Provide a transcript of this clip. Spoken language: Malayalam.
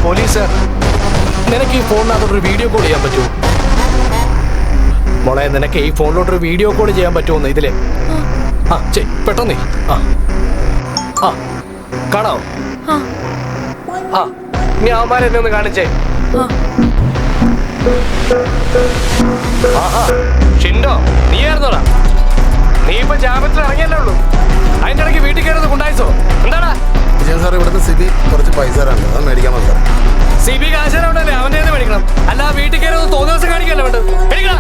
പോലീസ്, നിനക്ക് ഈ ഫോണിനകത്തോട്ടൊരു വീഡിയോ കോൾ ചെയ്യാൻ പറ്റുമോ? മോളെ, നിനക്ക് ഈ ഫോണിലോട്ടൊരു വീഡിയോ കോൾ ചെയ്യാൻ പറ്റുമോന്ന് ഇതില്? ആ പെട്ടെന്നേ. ആ കാണാവോ? ആ നീ അവന്മാരെ എന്നെ ഒന്ന് കാണിച്ചേ. ആഹാ ഷിൻഡോ, നീയായിരുന്നോടാ? നീ ഇപ്പൊ ജാമ്യത്തിൽ ഇറങ്ങിയല്ലേ ഉള്ളൂ. അതിന്റെ ഇടയ്ക്ക് വീട്ടിൽ കയറുന്നത് കൊണ്ടായിസോ? എന്താടാ സാർ, ഇവിടുത്തെ സിബി കുറച്ച് പൈസ അത് മേടിക്കാൻ സാർ. സിബി കാശുണ്ടല്ലേ, അവന്റെ മേടിക്കണം. അല്ല വീട്ടിൽ കയറുന്നത് തോന്നിയ ദിവസം കാണിക്കല്ലേ വേണ്ടത്. മേടിക്കടാ.